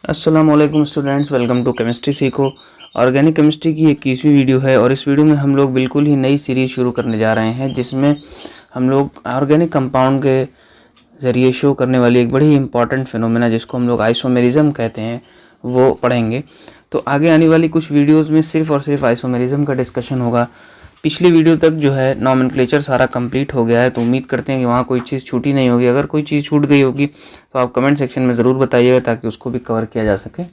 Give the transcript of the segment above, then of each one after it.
अस्सलामुअलैकुम students, welcome to chemistry सीखो। Organic chemistry की 21वीं वीडियो है और इस वीडियो में हम लोग बिल्कुल ही नई सीरीज़ शुरू करने जा रहे हैं जिसमें हम लोग ऑर्गेनिक कंपाउंड के ज़रिए शो करने वाली एक बड़ी इंपॉर्टेंट फिनोमेना जिसको हम लोग आइसोमेरिज्म कहते हैं वो पढ़ेंगे। तो आगे आने वाली कुछ वीडियोज़ में सिर्फ़ और सिर्फ आइसोमेरिज्म का डिस्कशन होगा। पिछली वीडियो तक जो है नॉमेनक्लेचर सारा कंप्लीट हो गया है, तो उम्मीद करते हैं कि वहाँ कोई चीज़ छूटी नहीं होगी। अगर कोई चीज़ छूट गई होगी तो आप कमेंट सेक्शन में ज़रूर बताइएगा ताकि उसको भी कवर किया जा सके।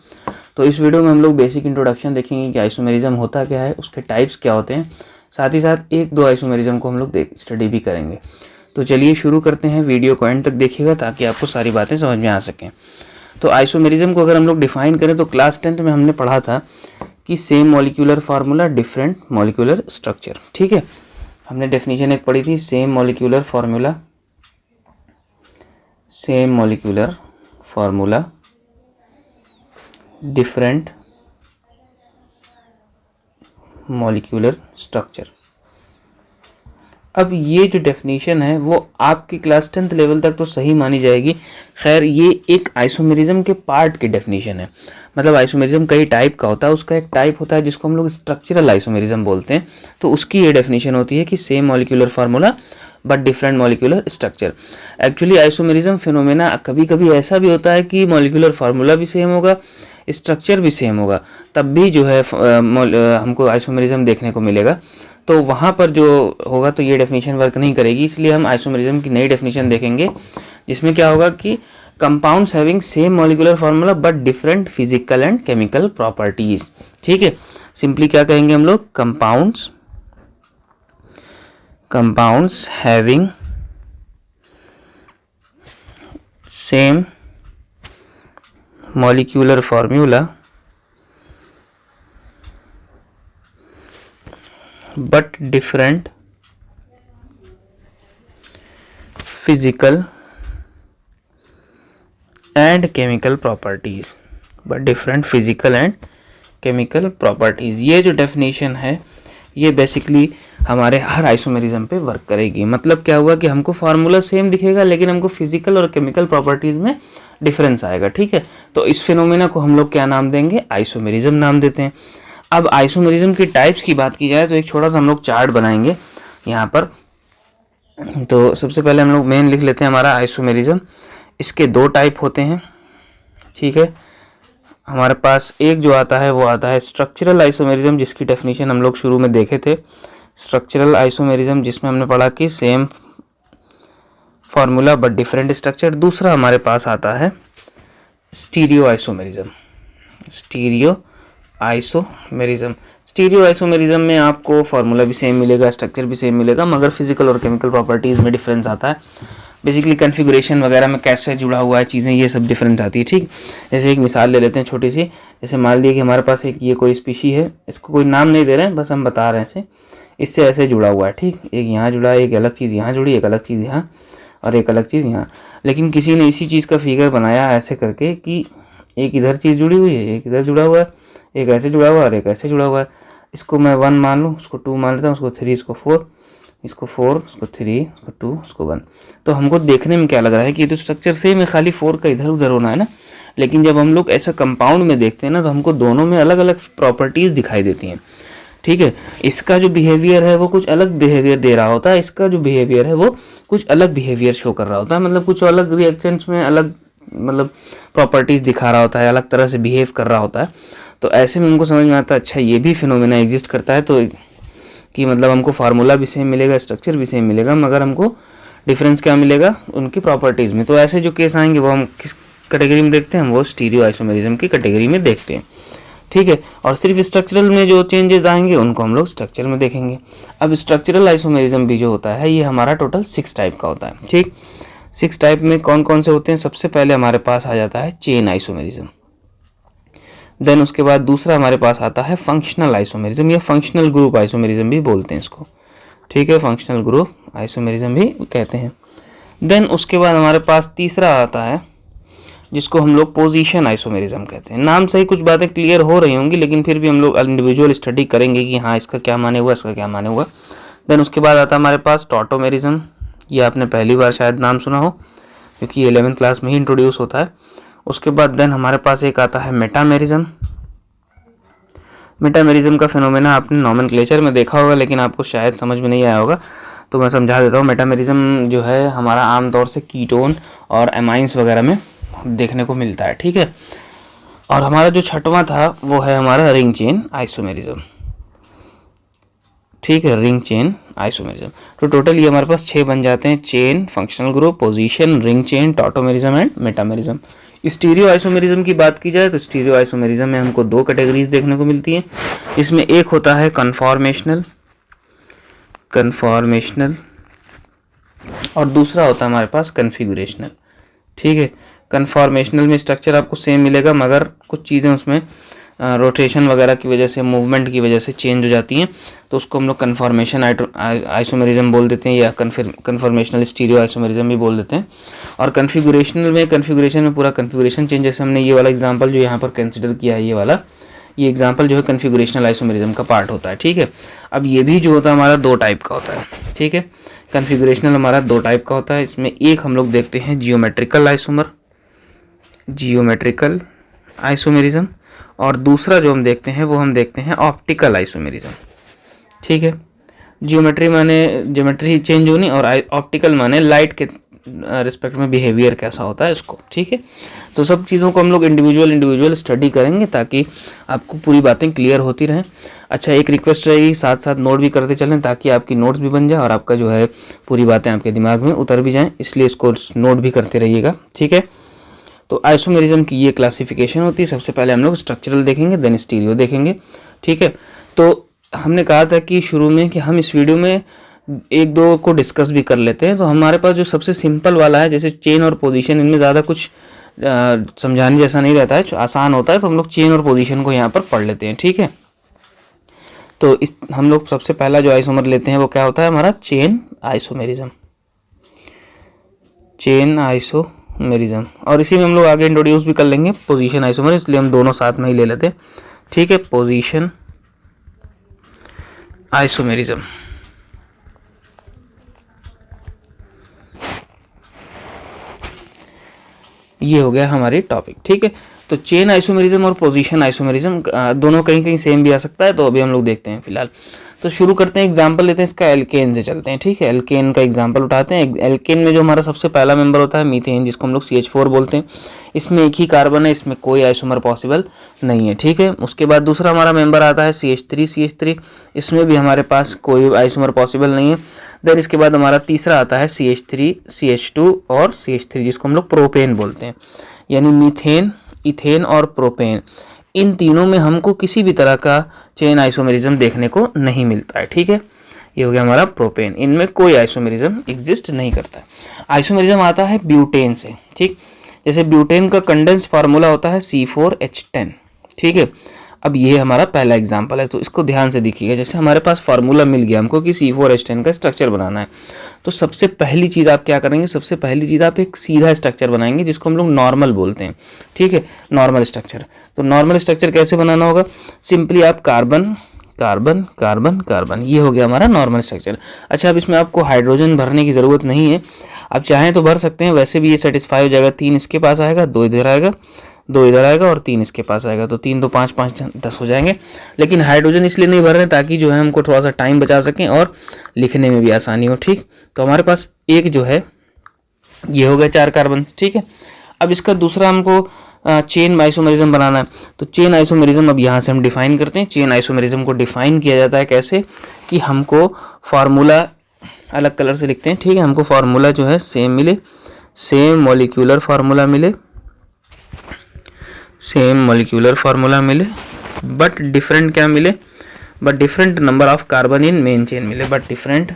तो इस वीडियो में हम लोग बेसिक इंट्रोडक्शन देखेंगे कि आइसोमेरिज्म होता क्या है, उसके टाइप्स क्या होते हैं, साथ ही साथ एक दो आइसोमेरिज्म को हम लोग स्टडी भी करेंगे। तो चलिए शुरू करते हैं। वीडियो को एंड तक देखिएगा ताकि आपको सारी बातें समझ में आ सकें। तो आइसोमेरिज्म को अगर हम लोग डिफाइन करें तो क्लास 10th में हमने पढ़ा था कि same molecular formula different molecular structure. ठीक है, हमने डेफिनेशन एक पढ़ी थी, same molecular formula different molecular structure. अब ये जो डेफिनेशन है वो आपकी क्लास 10th लेवल तक तो सही मानी जाएगी। खैर, ये एक आइसोमेरिज्म के पार्ट की डेफिनेशन है। मतलब आइसोमेरिज्म कई टाइप का होता है, उसका एक टाइप होता है जिसको हम लोग स्ट्रक्चरल आइसोमेरिज्म बोलते हैं। तो उसकी ये डेफिनेशन होती है कि same molecular formula but different molecular structure. Actually isomerism phenomena कभी कभी ऐसा भी होता है कि मॉलिक्यूलर फार्मूला भी सेम होगा, स्ट्रक्चर भी सेम होगा, तब भी जो है हमको आइसोमेरिज्म देखने को मिलेगा। तो वहाँ पर जो होगा तो ये डेफिनेशन वर्क नहीं करेगी, इसलिए हम आइसोमेरिज्म की नई डेफिनेशन देखेंगे जिसमें क्या होगा कि compounds having same molecular formula but different physical and chemical properties. ठीक है, सिंपली क्या कहेंगे हम लोग, compounds having same molecular formula but different physical and chemical properties। ये जो डेफिनेशन है ये बेसिकली हमारे हर आइसोमेरिज्म पे वर्क करेगी। मतलब क्या हुआ कि हमको फार्मूला सेम दिखेगा लेकिन हमको फिजिकल और केमिकल प्रॉपर्टीज में डिफरेंस आएगा। ठीक है, तो इस फिनोमेना को हम लोग क्या नाम देंगे, आइसोमेरिज्म नाम देते हैं। अब आइसोमेरिज्म की टाइप्स की बात की जाए तो एक छोटा सा हम लोग चार्ट बनाएंगे यहाँ पर। तो सबसे पहले हम लोग मेन लिख लेते हैं हमारा आइसोमेरिज्म। इसके दो टाइप होते हैं। ठीक है, हमारे पास एक जो आता है वो आता है स्ट्रक्चरल आइसोमेरिज्म, जिसकी डेफिनेशन हम लोग शुरू में देखे थे। स्ट्रक्चरल आइसोमेरिज्म जिसमें हमने पढ़ा कि same formula but different structure. दूसरा हमारे पास आता है स्टीरियो आइसोमेरिज्म में आपको फार्मूला भी सेम मिलेगा, स्ट्रक्चर भी सेम मिलेगा, मगर फिजिकल और केमिकल प्रॉपर्टीज़ में डिफरेंस आता है। बेसिकली कन्फिगुरेशन वगैरह में कैसे जुड़ा हुआ है चीज़ें, ये सब डिफरेंस आती है। ठीक, जैसे एक मिसाल ले लेते हैं छोटी सी। जैसे मान लीजिए कि हमारे पास एक ये कोई स्पीशी है, इसको कोई नाम नहीं दे रहे हैं, बस हम बता रहे हैं इससे ऐसे जुड़ा हुआ है। ठीक, एक यहाँ जुड़ा है, एक अलग चीज़ यहाँ जुड़ी, एक अलग चीज़ यहाँ और एक अलग चीज़ यहाँ। लेकिन किसी ने इसी चीज़ का फिगर बनाया ऐसे करके कि एक इधर चीज़ जुड़ी हुई है, एक इधर जुड़ा हुआ है, एक ऐसे जुड़ा हुआ है और एक ऐसे जुड़ा हुआ है। इसको मैं 1 मान लूँ, उसको 2 मान लेता हूँ, उसको 3, इसको 4, इसको 4, इसको 3, इसको 2, इसको 1। तो हमको देखने में क्या लग रहा है कि ये तो स्ट्रक्चर सेम है, खाली 4 का इधर उधर होना है ना। लेकिन जब हम लोग ऐसा कंपाउंड में देखते हैं ना तो हमको दोनों में अलग अलग प्रॉपर्टीज़ दिखाई देती हैं। ठीक है, इसका जो बिहेवियर है वो कुछ अलग बिहेवियर दे रहा होता है, इसका जो बिहेवियर है वो कुछ अलग बिहेवियर शो कर रहा होता है। मतलब कुछ अलग रिएक्शंस में अलग प्रॉपर्टीज़ दिखा रहा होता है, अलग तरह से बिहेव कर रहा होता है। तो ऐसे में हमको समझ में आता है अच्छा ये भी फिनोमेना एग्जिस्ट करता है। तो कि मतलब हमको फार्मूला भी सेम मिलेगा, स्ट्रक्चर भी सेम मिलेगा, मगर हमको डिफरेंस क्या मिलेगा, उनकी प्रॉपर्टीज़ में। तो ऐसे जो केस आएंगे वो हम किस कैटेगरी में देखते हैं, वो स्टीरियो आइसोमेरिज्म की कैटेगरी में देखते हैं। ठीक है, और सिर्फ स्ट्रक्चरल में जो चेंजेस आएंगे उनको हम लोग स्ट्रक्चर में देखेंगे। अब स्ट्रक्चरल आइसोमेरिज्म भी जो होता है ये हमारा टोटल 6 टाइप का होता है। ठीक, 6 टाइप में कौन कौन से होते हैं, सबसे पहले हमारे पास आ जाता है चेन आइसोमेरिज्म। देन उसके बाद दूसरा हमारे पास आता है फंक्शनल आइसोमेरिज्म या फंक्शनल ग्रुप आइसोमेरिज्म भी बोलते हैं इसको। ठीक है, फंक्शनल ग्रुप आइसोमेरिज्म भी कहते हैं। देन उसके बाद हमारे पास तीसरा आता है जिसको हम लोग पोजीशन आइसोमेरिज्म कहते हैं। नाम से ही कुछ बातें क्लियर हो रही होंगी, लेकिन फिर भी हम लोग इंडिविजुअल स्टडी करेंगे कि हाँ इसका क्या माने हुआ, इसका क्या माने हुआ। देन उसके बाद आता है हमारे पास टॉटोमेरिज्म, ये आपने पहली बार शायद नाम सुना हो क्योंकि 11th क्लास में ही इंट्रोड्यूस होता है। उसके बाद देन हमारे पास एक आता है मेटामेरिज्म। मेटामेरिज्म का फिनोमेना आपने नॉमेनक्लेचर में देखा होगा, लेकिन आपको शायद समझ में नहीं आया होगा, तो मैं समझा देता हूँ। मेटामेरिज्म जो है हमारा आमतौर से कीटोन और एमाइंस वगैरह में देखने को मिलता है, ठीक है। और हमारा जो छठवां था वो है हमारा रिंग चेन आइसोमेरिज्म, ठीक है, रिंग चेन आइसोमेरिज्म। तो टोटल ये हमारे पास 6 बन जाते हैं, chain, functional group, position, ring chain, tautomerism and metamerism. Stereo isomerism की बात की जाए तो स्टीरियो आइसोमेरिज्म में हमको 2 कैटेगरीज देखने को मिलती हैं। इसमें एक होता है कन्फॉर्मेशनल और दूसरा होता है हमारे पास कन्फिगुरेशनल, ठीक है। कन्फॉर्मेशनल में स्ट्रक्चर आपको सेम मिलेगा, मगर कुछ चीज़ें उसमें रोटेशन वगैरह की वजह से, मूवमेंट की वजह से चेंज हो जाती हैं, तो उसको हम लोग कन्फॉर्मेशन आइसोमेरिज्म बोल देते हैं, या कन्फॉर्मेशनल स्टीरियो आइसोमेरिज्म भी बोल देते हैं। और कन्फिगुरेशन में पूरा कन्फिगुरेशन चेंज, जैसे हमने ये वाला एग्जांपल जो यहाँ पर कंसिडर किया है, ये एग्जांपल जो है कन्फिगुरेशनल आइसोमेरिज्म का पार्ट होता है, ठीक है। अब ये भी जो होता है हमारा 2 टाइप का होता है, ठीक है। कन्फिगुरेशनल हमारा 2 टाइप का होता है। इसमें एक हम लोग देखते हैं जियोमेट्रिकल आइसोमेरिज्म, और दूसरा जो हम देखते हैं वो हम देखते हैं ऑप्टिकल आइसोमेरिज्म, ठीक है। ज्योमेट्री चेंज होनी, और ऑप्टिकल माने लाइट के रिस्पेक्ट में बिहेवियर कैसा होता है इसको, ठीक है। तो सब चीज़ों को हम लोग इंडिविजुअल स्टडी करेंगे ताकि आपको पूरी बातें क्लियर होती रहें। अच्छा, एक रिक्वेस्ट रहेगी, साथ साथ नोट भी करते चलें ताकि आपकी नोट्स भी बन जाए और आपका जो है पूरी बातें आपके दिमाग में उतर भी जाएँ, इसलिए इसको नोट भी करते रहिएगा, ठीक है। तो आइसोमेरिज्म की ये क्लासिफिकेशन होती है। सबसे पहले हम लोग स्ट्रक्चरल देखेंगे, देन स्टीरियो देखेंगे, ठीक है। तो हमने कहा था कि शुरू में कि हम इस वीडियो में 1-2 को डिस्कस भी कर लेते हैं। तो हमारे पास जो सबसे सिंपल वाला है, जैसे चेन और पोजीशन, इनमें ज़्यादा कुछ समझाने जैसा नहीं रहता है, आसान होता है, तो हम लोग चेन और पोजीशन को यहाँ पर पढ़ लेते हैं, ठीक है। तो हम लोग सबसे पहला जो आइसोमर लेते हैं वो क्या होता है हमारा चेन आइसोमेरिज्म, और इसी में हम लोग आगे इंट्रोड्यूस भी कर लेंगे पोजीशन आइसोमर, इसलिए हम दोनों साथ में ही ले लेते हैं, ठीक है। पोजीशन आइसोमेरिज्म, ये हो गया हमारी टॉपिक, ठीक है। तो चेन आइसोमेरिज्म और पोजीशन आइसोमेरिज्म दोनों कहीं कहीं सेम भी आ सकता है, तो अभी हम लोग देखते हैं फिलहाल। तो शुरू करते हैं, एग्जांपल लेते हैं इसका, एल्केन से चलते हैं, ठीक है। एल्केन का एग्जांपल उठाते हैं। एल्केन में जो हमारा सबसे पहला मेंबर होता है मीथेन, जिसको हम लोग CH4 बोलते हैं। इसमें एक ही कार्बन है, इसमें कोई आइसोमर पॉसिबल नहीं है, ठीक है। उसके बाद दूसरा हमारा मेंबर आता है CH3, इसमें भी हमारे पास कोई आइसोमर पॉसिबल नहीं है। देन इसके बाद हमारा तीसरा आता है CH3, CH2 और CH3, जिसको हम लोग प्रोपेन बोलते हैं, यानी मीथेन, इथेन और प्रोपेन। इन तीनों में हमको किसी भी तरह का चेन आइसोमेरिज्म देखने को नहीं मिलता है, ठीक है। ये हो गया हमारा प्रोपेन, इनमें कोई आइसोमेरिज्म एग्जिस्ट नहीं करता है। आइसोमेरिज्म आता है ब्यूटेन से, ठीक। जैसे ब्यूटेन का कंडेंस्ड फार्मूला होता है C4H10, ठीक है। अब ये हमारा पहला एग्जाम्पल है, तो इसको ध्यान से देखिएगा। जैसे हमारे पास फार्मूला मिल गया हमको कि C4H10 का स्ट्रक्चर बनाना है, तो सबसे पहली चीज़ आप क्या करेंगे, सबसे पहली चीज़ आप एक सीधा स्ट्रक्चर बनाएंगे, जिसको हम लोग नॉर्मल बोलते हैं, ठीक है, नॉर्मल स्ट्रक्चर। तो नॉर्मल स्ट्रक्चर कैसे बनाना होगा, सिंपली आप कार्बन कार्बन कार्बन कार्बन, ये हो गया हमारा नॉर्मल स्ट्रक्चर। अच्छा, अब इसमें आपको हाइड्रोजन भरने की ज़रूरत नहीं है, आप चाहें तो भर सकते हैं, वैसे भी ये सेटिस्फाई हो जाएगा। 3 इसके पास आएगा, 2 इधर आएगा, 2 इधर आएगा और 3 इसके पास आएगा, तो 3 2 5 5 10 हो जाएंगे। लेकिन हाइड्रोजन इसलिए नहीं भर रहे ताकि जो है हमको थोड़ा सा टाइम बचा सकें और लिखने में भी आसानी हो, ठीक। तो हमारे पास एक जो है ये हो गया 4 कार्बन, ठीक है। अब इसका दूसरा हमको चेन आइसोमेरिज्म बनाना है, तो चेन आइसोमेरिज्म अब यहाँ से हम डिफाइन करते हैं। चेन आइसोमेरिज्म को डिफाइन किया जाता है कैसे, कि हमको फार्मूला अलग कलर से लिखते हैं, ठीक है। हमको फार्मूला जो है सेम मिले, सेम मॉलिक्यूलर फार्मूला मिले, बट डिफरेंट क्या मिले, but different number of carbon in main chain मिले, but different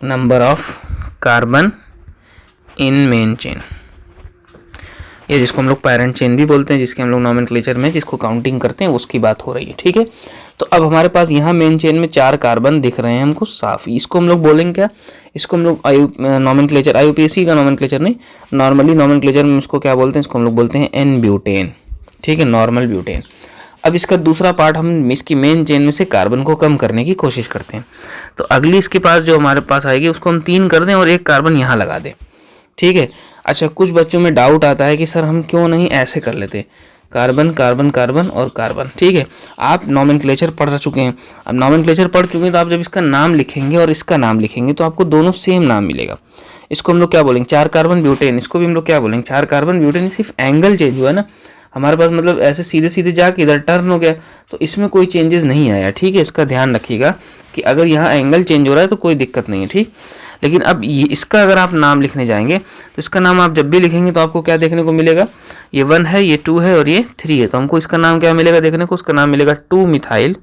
number of carbon in main chain, ये जिसको हम लोग पैरेंट चेन भी बोलते हैं, जिसके हम लोग नॉमेनक्लेचर में जिसको काउंटिंग करते हैं उसकी बात हो रही है, ठीक है। तो अब हमारे पास यहाँ मेन चेन में 4 कार्बन दिख रहे हैं हमको साफ, इसको हम लोग बोलेंगे क्या, इसको हम लोग नॉमेनक्लेचर, IUPAC का नॉमेनक्लेचर नहीं, नॉर्मली नॉमेनक्लेचर में इसको क्या बोलते हैं, इसको हम लोग बोलते हैं N ब्यूटेन, ठीक है, नॉर्मल ब्यूटेन। अब इसका दूसरा पार्ट, हम इसकी मेन चेन में से कार्बन को कम करने की कोशिश करते हैं। तो अगली इसके पास जो हमारे पास आएगी उसको हम 3 कर दें और 1 कार्बन यहाँ लगा दें, ठीक है। अच्छा, कुछ बच्चों में डाउट आता है कि सर हम क्यों नहीं ऐसे कर लेते, कार्बन कार्बन कार्बन और कार्बन। ठीक है, आप नॉमेनक्लेचर पढ़ चुके हैं। अब नॉमेनक्लेचर पढ़ चुके हैं तो आप जब इसका नाम लिखेंगे और इसका नाम लिखेंगे तो आपको दोनों सेम नाम मिलेगा। इसको हम लोग क्या बोलेंगे, 4 कार्बन ब्यूटेन, इसको भी हम लोग क्या बोलेंगे, 4 कार्बन ब्यूटेन। सिर्फ एंगल चेंज हुआ ना हमारे पास, मतलब ऐसे सीधे सीधे जाके इधर टर्न हो गया, तो इसमें कोई चेंजेस नहीं आया। ठीक है, इसका ध्यान रखिएगा कि अगर यहाँ एंगल चेंज हो रहा है तो कोई दिक्कत नहीं है। ठीक, लेकिन अब ये इसका अगर आप नाम लिखने जाएंगे तो इसका नाम आप जब भी लिखेंगे तो आपको क्या देखने को मिलेगा, ये 1 है, ये 2 है और ये 3 है, तो हमको इसका नाम क्या मिलेगा देखने को, उसका नाम मिलेगा 2 मिथाइल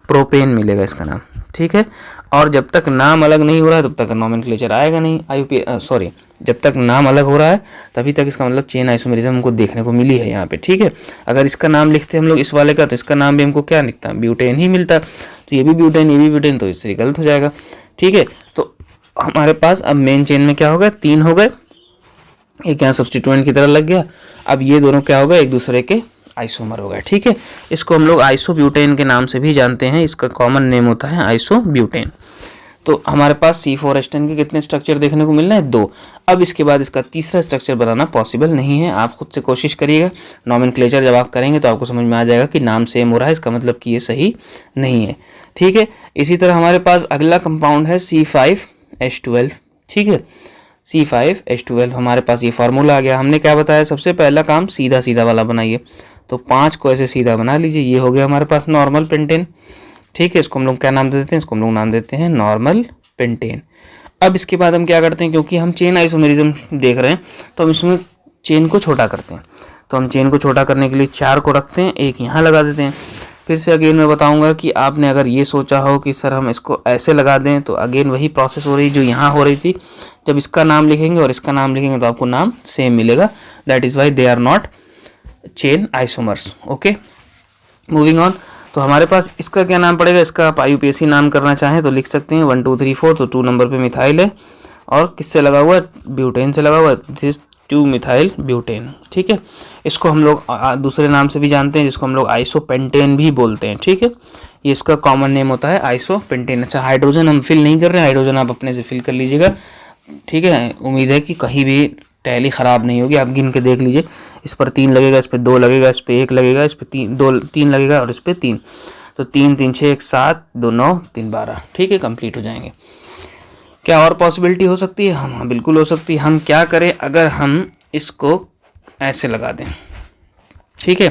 प्रोपेन मिलेगा इसका नाम। ठीक है, और जब तक नाम अलग नहीं हो रहा है तब तक नॉमेनक्लेचर आएगा नहीं, सॉरी, जब तक नाम अलग हो रहा है तभी तक इसका मतलब चेन आइसोमेरिज्म हमको देखने को मिली है यहाँ पे। ठीक है, अगर इसका नाम लिखते हम लोग इस वाले का तो इसका नाम भी हमको क्या लिखता, ब्यूटेन ही मिलता, तो ये भी ब्यूटेन ये भी ब्यूटेन, तो इससे गलत हो जाएगा। ठीक है, तो हमारे पास अब मेन चेन में क्या हो गया, 3 हो गए, एक यहाँ सब्स्टिट्यूएंट की तरह लग गया। अब ये दोनों क्या हो गए, एक दूसरे के आइसोमर हो गए। ठीक है, इसको हम लोग आइसोब्यूटेन के नाम से भी जानते हैं, इसका कॉमन नेम होता है आइसोब्यूटेन। तो हमारे पास C4 एस्टेन के कितने स्ट्रक्चर देखने को मिल रहे हैं, 2। अब इसके बाद इसका तीसरा स्ट्रक्चर बनाना पॉसिबल नहीं है, आप खुद से कोशिश करिएगा। नॉमेनक्लेचर जब आप करेंगे तो आपको समझ में आ जाएगा कि नाम सेम हो रहा है, इसका मतलब कि ये सही नहीं है। ठीक है, इसी तरह हमारे पास अगला कंपाउंड है C5H12। ठीक है, C5H12 हमारे पास ये फार्मूला आ गया। हमने क्या बताया, सबसे पहला काम सीधा सीधा वाला बनाइए, तो 5 को ऐसे सीधा बना लीजिए, ये हो गया हमारे पास नॉर्मल पेंटेन। ठीक है, इसको हम लोग क्या नाम देते हैं, इसको हम लोग नाम देते हैं नॉर्मल पेंटेन। अब इसके बाद हम क्या करते हैं, क्योंकि हम चेन आइसोमेरिज्म देख रहे हैं तो हम इसमें चेन को छोटा करते हैं, तो हम चेन को छोटा करने के लिए 4 को रखते हैं, एक यहाँ लगा देते हैं। फिर से अगेन मैं बताऊंगा कि आपने अगर ये सोचा हो कि सर हम इसको ऐसे लगा दें, तो अगेन वही प्रोसेस हो रही जो यहाँ हो रही थी। जब इसका नाम लिखेंगे और इसका नाम लिखेंगे तो आपको नाम सेम मिलेगा, that is why they are not chain isomers. Okay, moving on. तो हमारे पास इसका क्या नाम पड़ेगा, इसका आप IUPAC नाम करना चाहें तो लिख सकते हैं 1 2 3 4, तो 2 नंबर पे मिथाइल है और किससे लगा हुआ है, ब्यूटेन से लगा हुआ है, दिस 2 मिथाइल ब्यूटेन। ठीक है, इसको हम लोग दूसरे नाम से भी जानते हैं, जिसको हम लोग आइसोपेंटेन भी बोलते हैं। ठीक है, ये इसका कॉमन नेम होता है आइसोपेंटेन। अच्छा, हाइड्रोजन हम फिल नहीं कर रहे हैं, हाइड्रोजन आप अपने से फिल कर लीजिएगा। ठीक है, उम्मीद है कि कहीं भी टैली ख़राब नहीं होगी, आप गिन के देख लीजिए, इस पर 3 लगेगा, इस पर 2 लगेगा, इस पर 1 लगेगा, इस पर 3 लगेगा और इस पर 3, तो 3 3 6 1 7 2 9 3 12। ठीक है, कंप्लीट हो जाएंगे। क्या और पॉसिबिलिटी हो सकती है, हाँ बिल्कुल हो सकती है। हम क्या करें, अगर हम इसको ऐसे लगा दें, ठीक है,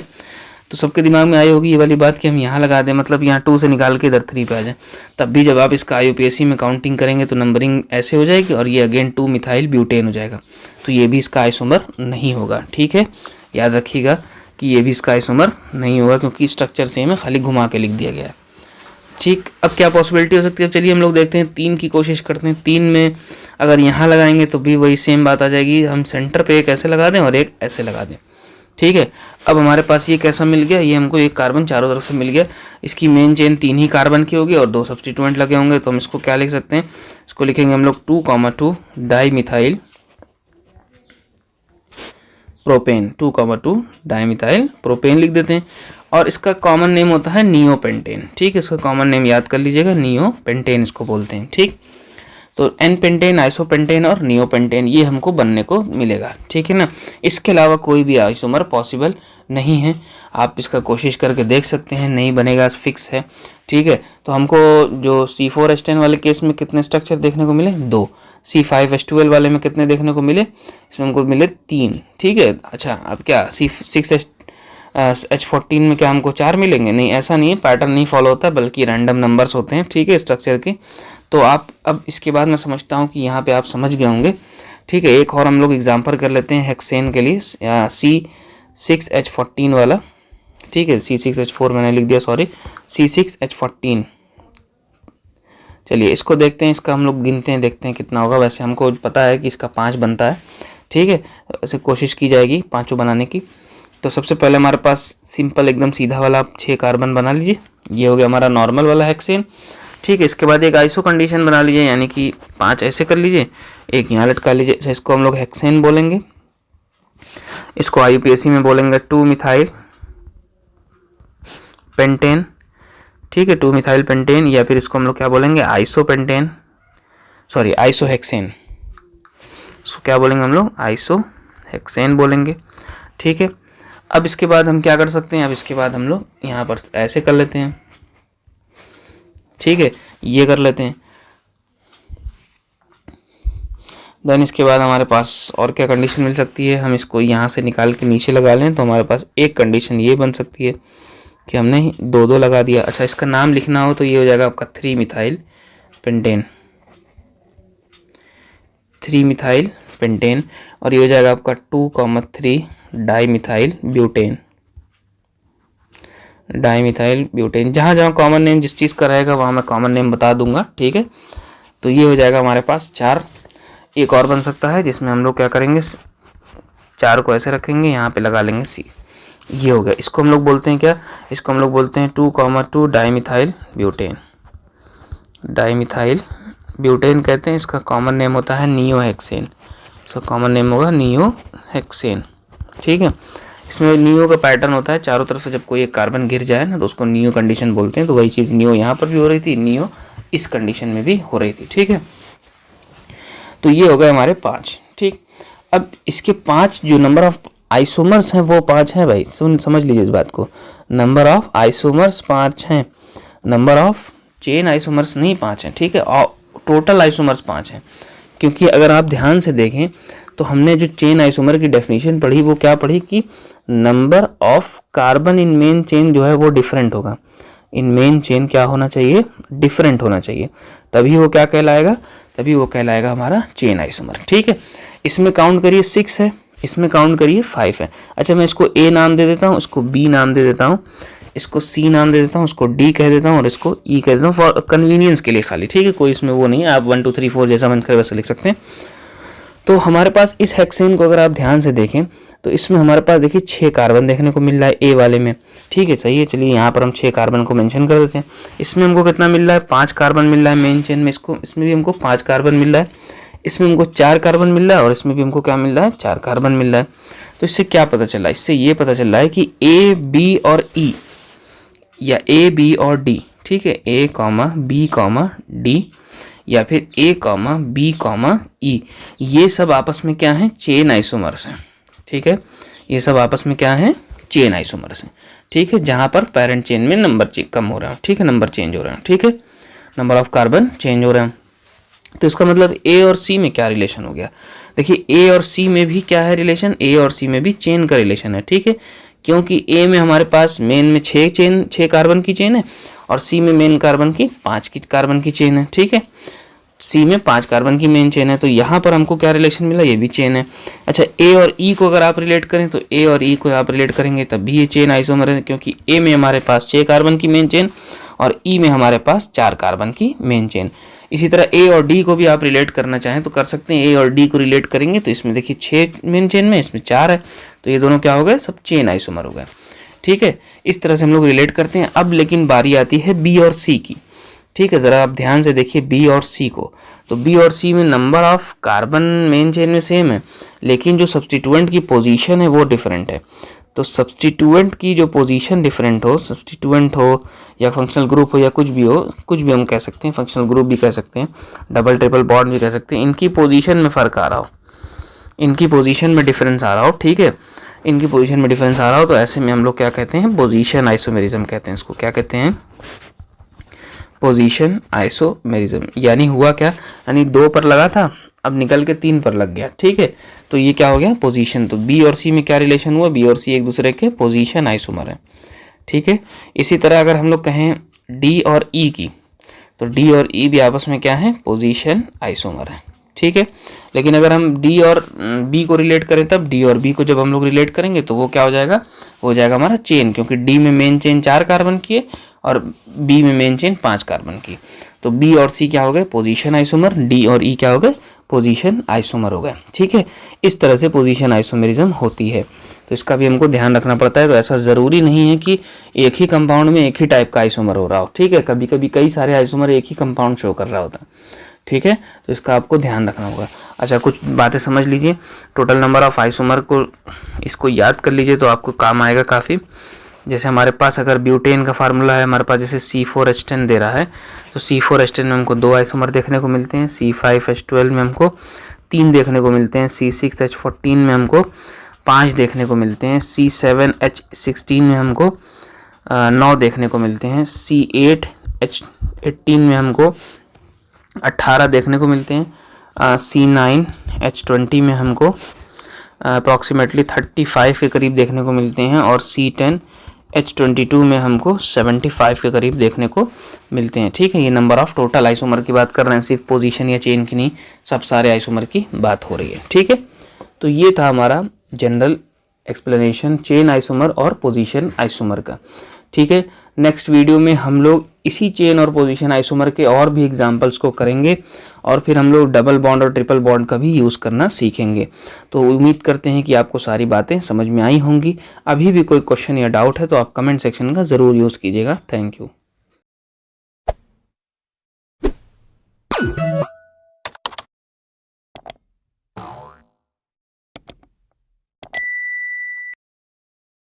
तो सबके दिमाग में आई होगी ये वाली बात कि हम यहाँ लगा दें, मतलब यहाँ 2 से निकाल के इधर 3 पे आ जाए, तब भी जब आप इसका IUPAC में काउंटिंग करेंगे तो नंबरिंग ऐसे हो जाएगी और ये अगेन 2 मिथाइल ब्यूटेन हो जाएगा, तो ये भी इसका आइसोमर नहीं होगा। ठीक है, याद रखिएगा कि ये भी इसका आइसोमर नहीं होगा, क्योंकि स्ट्रक्चर सेम है, खाली घुमा के लिख दिया गया है। ठीक, अब क्या पॉसिबिलिटी हो सकती है, चलिए हम लोग देखते हैं, 3 की कोशिश करते हैं। 3 में अगर यहाँ लगाएंगे तो भी वही सेम बात आ जाएगी, हम सेंटर पे एक ऐसे लगा दें और एक ऐसे लगा दें। ठीक है, अब हमारे पास ये कैसा मिल गया, ये हमको एक कार्बन चारों तरफ से मिल गया, इसकी मेन चेन 3 ही कार्बन की होगी और 2 सब्स्टिट्यूएंट लगे होंगे, तो हम इसको क्या लिख सकते हैं, इसको लिखेंगे हम लोग 2,2 डाईमिथाइल प्रोपेन, 2,2 डाईमिथाइल प्रोपेन लिख देते हैं, और इसका कॉमन नेम होता है नियोपेंटेन। ठीक है, इसका कॉमन नेम याद कर लीजिएगा, नियोपेंटेन इसको बोलते हैं। ठीक, तो एन पेंटेन, आइसोपेंटेन और नियोपेंटेन ये हमको बनने को मिलेगा। ठीक है ना, इसके अलावा कोई भी आइसोमर पॉसिबल नहीं है, आप इसका कोशिश करके देख सकते हैं, नहीं बनेगा, फिक्स है। ठीक है, तो हमको जो C4 एस्टेन वाले केस में कितने स्ट्रक्चर देखने को मिले, 2। C5H12 वाले में कितने देखने को मिले, इसमें हमको मिले 3। ठीक है, अच्छा अब क्या C6H14 में क्या हमको 4 मिलेंगे, नहीं, ऐसा नहीं है, पैटर्न नहीं फॉलो होता, बल्कि रैंडम नंबर्स होते हैं। ठीक है, स्ट्रक्चर के, तो आप अब इसके बाद मैं समझता हूँ कि यहाँ पे आप समझ गए होंगे। ठीक है, एक और हम लोग एग्जांपल कर लेते हैं हेक्सेन के लिए, C6H14 वाला। ठीक है, C6H4 मैंने लिख दिया, सॉरी, C6H14। चलिए इसको देखते हैं, इसका हम लोग गिनते हैं, देखते हैं कितना होगा। वैसे हमको पता है कि इसका 5 बनता है। ठीक है, ऐसे कोशिश की जाएगी 5 बनाने की। तो सबसे पहले हमारे पास सिंपल एकदम सीधा वाला 6 कार्बन बना लीजिए, ये हो गया हमारा नॉर्मल वाला हेक्सेन। ठीक है, इसके बाद एक आइसो कंडीशन बना लीजिए, यानी कि 5 ऐसे कर लीजिए, एक यहाँ लटका लीजिए, इसको हम लोग हेक्सेन बोलेंगे। इसको IUPAC में बोलेंगे 2 मिथाइल पेंटेन। ठीक है, 2 मिथाइल पेंटेन, या फिर इसको हम लोग क्या बोलेंगे, आइसोपेंटेन, सॉरी आइसोहेक्सेन, इसको क्या बोलेंगे हम लोग, आइसोहेक्सेन बोलेंगे। ठीक है, अब इसके बाद हम क्या कर सकते हैं, अब इसके बाद हम लोग यहाँ पर ऐसे कर लेते हैं। ठीक है, ये कर लेते हैं। देन इसके बाद हमारे पास और क्या कंडीशन मिल सकती है, हम इसको यहाँ से निकाल के नीचे लगा लें तो हमारे पास एक कंडीशन ये बन सकती है कि हमने दो दो लगा दिया। अच्छा, इसका नाम लिखना हो तो ये हो जाएगा आपका 3-मिथाइल पेंटेन, 3-मिथाइल पेंटेन, और ये हो जाएगा आपका 2,3 डाईमिथाइल ब्यूटेन, डाईमिथाइल ब्यूटेन। जहाँ जहाँ कॉमन नेम जिस चीज़ का रहेगा वहाँ मैं कॉमन नेम बता दूंगा। ठीक है, तो ये हो जाएगा हमारे पास 4। एक और बन सकता है जिसमें हम लोग क्या करेंगे, 4 को ऐसे रखेंगे, यहाँ पे लगा लेंगे C। ये हो गया, इसको हम लोग बोलते हैं क्या, इसको हम लोग बोलते हैं 2,2 डाईमिथाइल ब्यूटेन, डाईमिथाइल ब्यूटेन कहते हैं। इसका कॉमन नेम होता है नियोहेक्सेन, इसका कॉमन नेम होगा नियोहेक्सेन। ठीक है, इसमें नियो का पैटर्न होता है, चारों तरफ से जब कोई एक कार्बन गिर जाए ना तो उसको नियो कंडीशन बोलते हैं। तो वही चीज़ नियो यहाँ पर भी हो रही थी, नियो इस कंडीशन में भी हो रही थी। ठीक है, तो ये हो गए हमारे 5। ठीक, अब इसके 5 जो नंबर ऑफ आइसोमर्स हैं वो 5 हैं भाई, समझ लीजिए इस बात को। नंबर ऑफ आइसोमर्स 5 हैं, नंबर ऑफ चेन आइसोमर्स नहीं 5 हैं। ठीक है, और टोटल आइसोमर्स 5 हैं, क्योंकि अगर आप ध्यान से देखें तो हमने जो चेन आइसोमर की डेफिनेशन पढ़ी वो क्या पढ़ी कि number of carbon in main chain जो है वो डिफरेंट होगा। इन मेन चेन क्या होना चाहिए, डिफरेंट होना चाहिए, तभी वो क्या कहलाएगा, तभी वो कहलाएगा हमारा चेन आइसोमर। ठीक है, इसमें काउंट करिए 6 है, इसमें काउंट करिए 5 है। अच्छा, मैं इसको A नाम दे देता हूँ, इसको B नाम दे देता हूँ, इसको C नाम दे देता हूँ, इसको D कह देता हूँ और इसको E कह देता हूँ फॉर कन्वीनियंस के लिए खाली। ठीक है, कोई इसमें वो नहीं है, आप 1 2 3 4 जैसा मन करे वैसे लिख सकते हैं। तो हमारे पास इस हेक्सेन को अगर आप ध्यान से देखें तो इसमें हमारे पास देखिए 6 कार्बन देखने को मिल रहा है A वाले में। ठीक है, सही है, चलिए यहाँ पर हम 6 कार्बन को मेंशन कर देते हैं। इसमें हमको कितना मिल रहा है, 5 कार्बन मिल रहा है मेन चेन में, इसमें भी हमको 5 कार्बन मिल रहा है, इसमें हमको 4 कार्बन मिल रहा है और इसमें भी हमको क्या मिल रहा है, 4 कार्बन मिल रहा है। तो इससे क्या पता चल रहा है, इससे ये पता चल रहा है कि A, B और E या A, B और D, ठीक है, A, B, D या फिर A, B, E, ये सब आपस में क्या है, चेन आइसोमर्स हैं। ठीक है, ये सब आपस में क्या है, चेन आइसोमर्स हैं। ठीक है, जहाँ पर पेरेंट चेन में नंबर कम हो रहा है। ठीक है, नंबर चेंज हो रहे हैं। ठीक है, नंबर ऑफ कार्बन चेंज हो रहे हैं। तो इसका मतलब A और C में क्या रिलेशन हो गया, देखिए A और C में भी क्या है रिलेशन, A और C में भी चेन का रिलेशन है। ठीक है, क्योंकि A में हमारे पास मेन में 6 कार्बन की चेन है और C में मेन कार्बन की 5 कार्बन की चेन है। ठीक है, C में 5 कार्बन की मेन चेन है, तो यहाँ पर हमको क्या रिलेशन मिला, ये भी चेन है। अच्छा, A और E को अगर आप रिलेट करें तो A और E को आप रिलेट करेंगे तब भी ये चेन आइसोमर है, क्योंकि A में हमारे पास 6 कार्बन की मेन चेन और E में हमारे पास 4 कार्बन की मेन चेन। इसी तरह A और D को भी आप रिलेट करना चाहें तो कर सकते हैं। A और D को रिलेट करेंगे तो इसमें देखिए 6 मेन चेन में, इसमें 4 है, तो ये दोनों क्या हो गए, सब चेन आइसोमर हो गए। ठीक है, इस तरह से हम लोग रिलेट करते हैं। अब लेकिन बारी आती है B और C की। ठीक है, ज़रा आप ध्यान से देखिए B और C को, तो B और C में number of carbon main chain में सेम है, लेकिन जो सब्स्टिट्यूएंट की पोजीशन है वो डिफरेंट है। तो सब्स्टिट्यूएंट की जो पोजीशन डिफरेंट हो, सब्स्टिट्यूएंट हो या फंक्शनल ग्रुप हो या कुछ भी हो, कुछ भी हम कह सकते हैं, फंक्शनल ग्रुप भी कह सकते हैं, डबल ट्रिपल बॉन्ड भी कह सकते हैं, इनकी पोजीशन में फ़र्क आ रहा हो, इनकी पोजीशन में डिफरेंस आ रहा हो। ठीक है, इनकी पोजीशन में डिफरेंस आ रहा हो तो ऐसे में हम लोग क्या कहते हैं, पोजीशन आइसोमेरिज्म कहते हैं इसको। क्या कहते हैं, पोजीशन आइसोमेरिज्म। यानी हुआ क्या, यानी 2 पर लगा था, अब निकल के 3 पर लग गया। ठीक है, तो ये क्या हो गया, पोजीशन। तो B और C में क्या रिलेशन हुआ, B और C एक दूसरे के पोजीशन आइसोमर है। ठीक है, इसी तरह अगर हम लोग कहें D और E की, तो D और E भी आपस में क्या है, पोजीशन आइसोमर है। ठीक है, लेकिन अगर हम D और B को रिलेट करें तब D और B को जब हम लोग रिलेट करेंगे तो वो क्या हो जाएगा, हो जाएगा हमारा चेन, क्योंकि D में मेन चेन 4 कार्बन की है और B में मेन चेन 5 कार्बन की। तो B और C क्या हो गए, पोजीशन आइसोमर, D और E क्या हो गए, पोजीशन आइसोमर हो गए। ठीक है, इस तरह से पोजीशन आइसोमेरिज्म होती है, तो इसका भी हमको ध्यान रखना पड़ता है। तो ऐसा ज़रूरी नहीं है कि एक ही कंपाउंड में एक ही टाइप का आइसोमर हो रहा हो। ठीक है, कभी कभी कई सारे आइसोमर एक ही कंपाउंड शो कर रहा होता है। ठीक है, तो इसका आपको ध्यान रखना होगा। अच्छा, कुछ बातें समझ लीजिए, टोटल नंबर ऑफ आइसोमर को इसको याद कर लीजिए तो आपको काम आएगा काफ़ी। जैसे हमारे पास अगर ब्यूटेन का फार्मूला है, हमारे पास जैसे C4H10 दे रहा है, तो C4H10 में हमको 2 आइसोमर देखने को मिलते हैं, C5H12 में हमको 3 देखने को मिलते हैं, C6H14 में हमको 5 देखने को मिलते हैं, C7H16 में हमको 9 देखने को मिलते हैं, C8H18 में हमको 18 देखने को मिलते हैं, C9H20 में हमको अप्रॉक्सीमेटली 35 के करीब देखने को मिलते हैं और C10H22 में हमको 75 के करीब देखने को मिलते हैं। ठीक है, ये नंबर ऑफ टोटल आइसोमर की बात कर रहे हैं, सिर्फ पोजीशन या चेन की नहीं, सब सारे आइसोमर की बात हो रही है। ठीक है, तो ये था हमारा जनरल एक्सप्लेनेशन चेन आइसोमर और पोजीशन आइसोमर का। ठीक है, नेक्स्ट वीडियो में हम लोग इसी चेन और पोजीशन आइसोमर के और भी एग्जांपल्स को करेंगे और फिर हम लोग डबल बॉन्ड और ट्रिपल बॉन्ड का भी यूज़ करना सीखेंगे। तो उम्मीद करते हैं कि आपको सारी बातें समझ में आई होंगी। अभी भी कोई क्वेश्चन या डाउट है तो आप कमेंट सेक्शन का ज़रूर यूज़ कीजिएगा। Thank you.